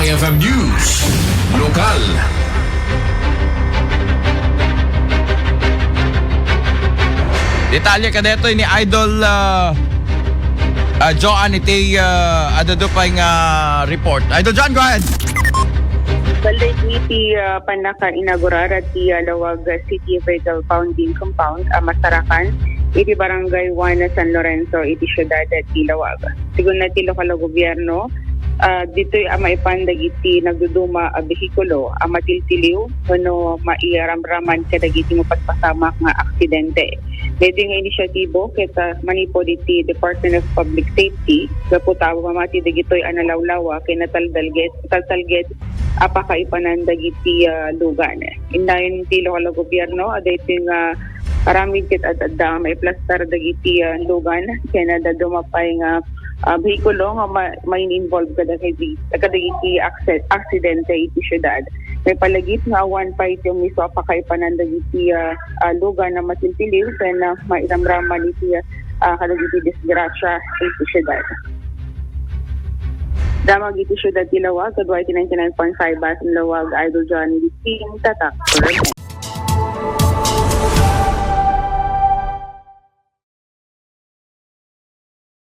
IFM News. Lokal. Detalye ka dito ni Idol Joan iti adadupay nga report. Idol Joan, go ahead. Balday iti panaka-inaugurar at ti Lawag City Vehicle Founding Compound, Masarakan, iti Barangay 1 San Lorenzo, iti syudad at ti Lawag. Sigun na ti lokal na gobyerno, dito'y maipandag iti nagduduma a behikulo, matiltiliw, wano mairamraman kadagiti mo patpasamak nga aksidente. Medyo nga inisyatibo kita manipod iti Department of Public Safety, kaputaw mamati dagito'y analawlawa kay nataltalget apakaipanandag iti lugan. Inayon ti lokal na gobyerno, aday iti nga karamid kit at may plastar dagiti lugan, kaya nadadumapay nga behikulo nga may involved kadagiti aksidente iti syudad. May palagit nga awan pa iti miso apakaipanandag iti lugan na matiltiliw kaya na mairamraman iti kadagiti disgrasya iti syudad. Damag iti syudad ti Lawag, kadwa iti 99.5 Basin Lawag, Idol Johnny King, Tatak.